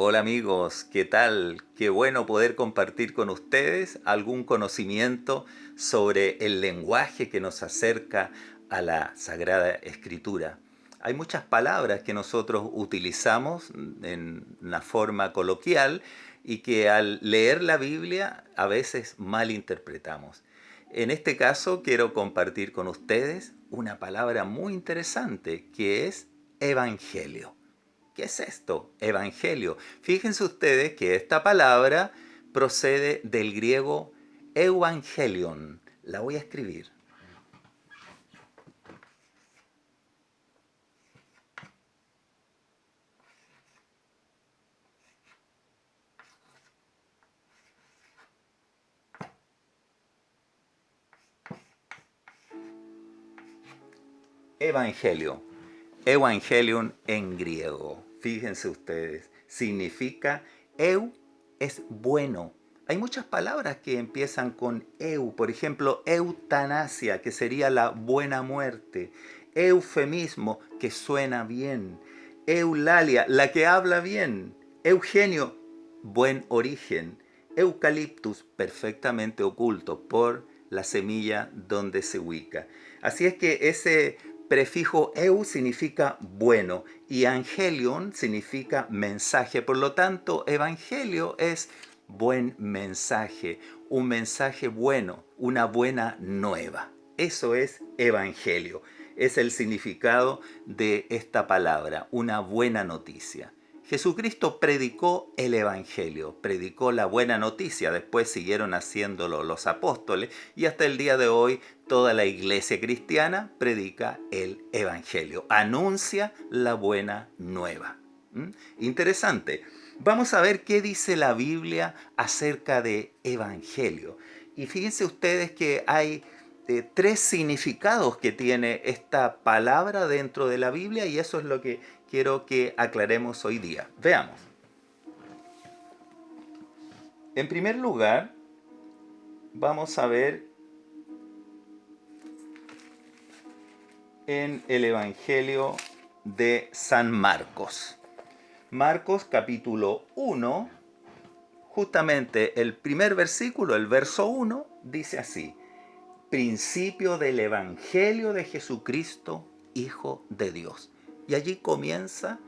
Hola amigos, ¿qué tal? Qué bueno poder compartir con ustedes algún conocimiento sobre el lenguaje que nos acerca a la Sagrada Escritura. Hay muchas palabras que nosotros utilizamos en una forma coloquial y que al leer la Biblia a veces malinterpretamos. En este caso quiero compartir con ustedes una palabra muy interesante que es evangelio. ¿Qué es esto? Evangelio. Fíjense ustedes que esta palabra procede del griego evangelion. La voy a escribir. Evangelio. Evangelion en griego. Fíjense ustedes. Significa eu es bueno. Hay muchas palabras que empiezan con eu. Por ejemplo, eutanasia, que sería la buena muerte. Eufemismo, que suena bien. Eulalia, la que habla bien. Eugenio, buen origen. Eucaliptus, perfectamente oculto por la semilla donde se ubica. Así es que ese prefijo eu significa bueno y angelion significa mensaje. Por lo tanto, evangelio es buen mensaje, un mensaje bueno, una buena nueva. Eso es evangelio. Es el significado de esta palabra, una buena noticia. Jesucristo predicó el Evangelio, predicó la buena noticia, después siguieron haciéndolo los apóstoles y hasta el día de hoy toda la iglesia cristiana predica el Evangelio, anuncia la buena nueva. Interesante. Vamos a ver qué dice la Biblia acerca de Evangelio. Y fíjense ustedes que hay tres significados que tiene esta palabra dentro de la Biblia y eso es lo que quiero que aclaremos hoy día. Veamos. En primer lugar, vamos a ver en el Evangelio de San Marcos. Marcos capítulo 1, justamente el primer versículo, el verso 1, dice así: principio del Evangelio de Jesucristo, Hijo de Dios. Y allí comienza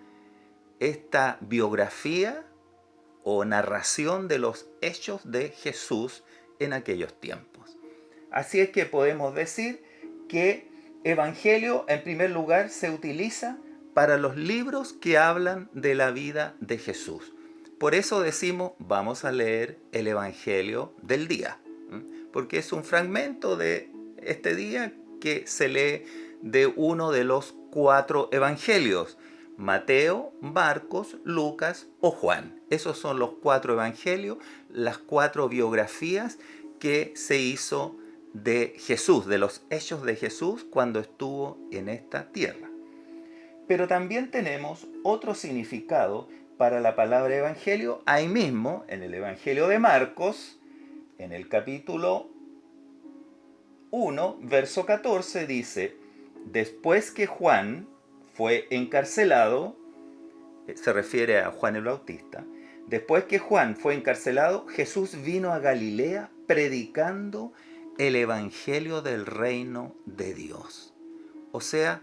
esta biografía o narración de los hechos de Jesús en aquellos tiempos. Así es que podemos decir que Evangelio en primer lugar se utiliza para los libros que hablan de la vida de Jesús. Por eso decimos, vamos a leer el Evangelio del día, porque es un fragmento de este día que se lee de uno de los 4 evangelios: Mateo, Marcos, Lucas o Juan. Esos son los 4 evangelios, las 4 biografías que se hizo de Jesús, de los hechos de Jesús cuando estuvo en esta tierra. Pero también tenemos otro significado para la palabra evangelio ahí mismo en el Evangelio de Marcos, en el capítulo 1, verso 14, dice: después que Juan fue encarcelado, se refiere a Juan el Bautista, después que Juan fue encarcelado, Jesús vino a Galilea predicando el evangelio del reino de Dios. O sea,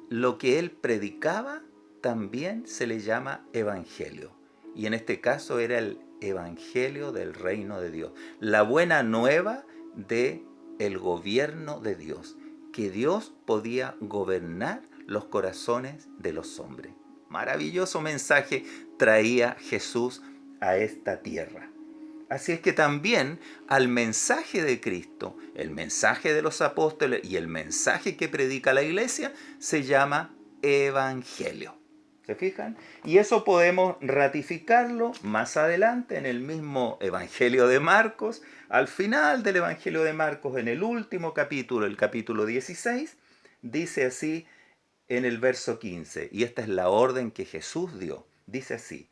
lo que él predicaba también se le llama evangelio. Y en este caso era el evangelio del reino de Dios. La buena nueva de el gobierno de Dios. Que Dios podía gobernar los corazones de los hombres. Maravilloso mensaje traía Jesús a esta tierra. Así es que también al mensaje de Cristo, el mensaje de los apóstoles y el mensaje que predica la iglesia se llama evangelio. ¿Se fijan? Y eso podemos ratificarlo más adelante en el mismo Evangelio de Marcos. Al final del Evangelio de Marcos, en el último capítulo, el capítulo 16, dice así en el verso 15, y esta es la orden que Jesús dio. Dice así: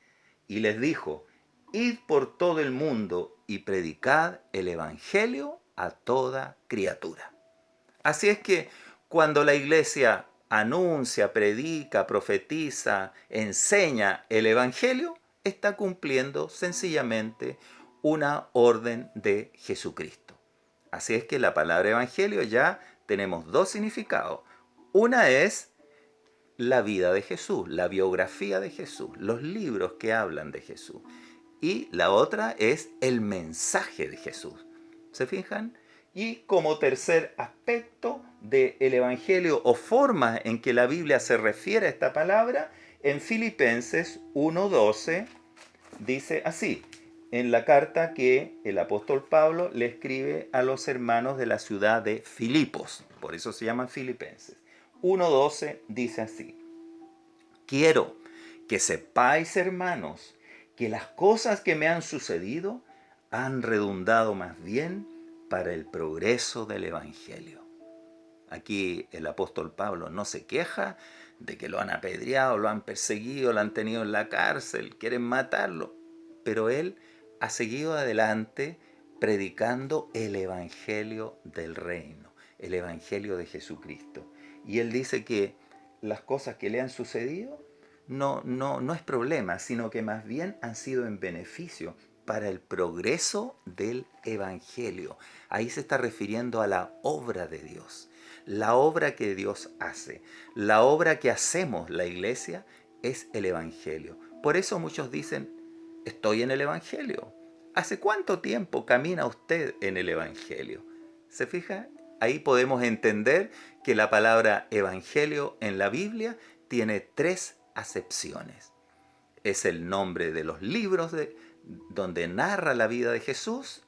y les dijo, id por todo el mundo y predicad el Evangelio a toda criatura. Así es que cuando la iglesia anuncia, predica, profetiza, enseña el Evangelio, está cumpliendo sencillamente una orden de Jesucristo. Así es que la palabra evangelio ya tenemos dos significados. Una es la vida de Jesús, la biografía de Jesús, los libros que hablan de Jesús. Y la otra es el mensaje de Jesús. ¿Se fijan? Y como tercer aspecto del Evangelio o forma en que la Biblia se refiere a esta palabra, en Filipenses 1:12 dice así, en la carta que el apóstol Pablo le escribe a los hermanos de la ciudad de Filipos, por eso se llaman Filipenses. 1:12 dice así, quiero que sepáis, hermanos, que las cosas que me han sucedido han redundado más bien para el progreso del Evangelio. Aquí el apóstol Pablo no se queja de que lo han apedreado, lo han perseguido, lo han tenido en la cárcel, quieren matarlo, pero él ha seguido adelante predicando el Evangelio del reino, el Evangelio de Jesucristo. Y él dice que las cosas que le han sucedido no es problema, sino que más bien han sido en beneficio para el progreso del Evangelio. Ahí se está refiriendo a la obra de Dios, la obra que Dios hace, la obra que hacemos la iglesia es el Evangelio. Por eso muchos dicen, estoy en el Evangelio. ¿Hace cuánto tiempo camina usted en el Evangelio? ¿Se fija? Ahí podemos entender que la palabra Evangelio en la Biblia tiene tres acepciones. Es el nombre de los libros donde narra la vida de Jesús,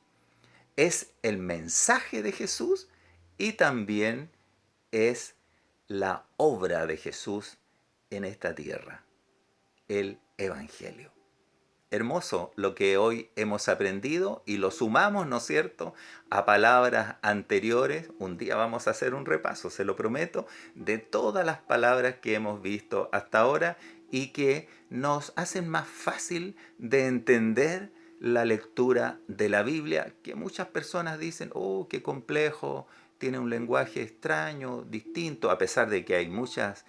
es el mensaje de Jesús y también es la obra de Jesús en esta tierra, el Evangelio. Hermoso lo que hoy hemos aprendido y lo sumamos, ¿no es cierto?, a palabras anteriores. Un día vamos a hacer un repaso, se lo prometo, de todas las palabras que hemos visto hasta ahora y que nos hacen más fácil de entender la lectura de la Biblia, que muchas personas dicen, oh, qué complejo, tiene un lenguaje extraño, distinto, a pesar de que hay muchas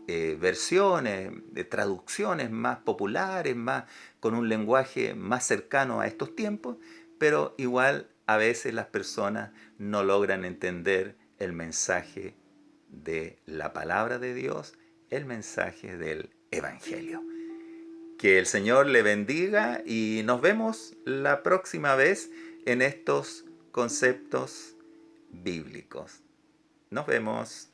versiones, traducciones más populares, más con un lenguaje más cercano a estos tiempos, pero igual a veces las personas no logran entender el mensaje de la palabra de Dios, el mensaje del Evangelio. Que el Señor le bendiga y nos vemos la próxima vez en estos conceptos bíblicos. Nos vemos.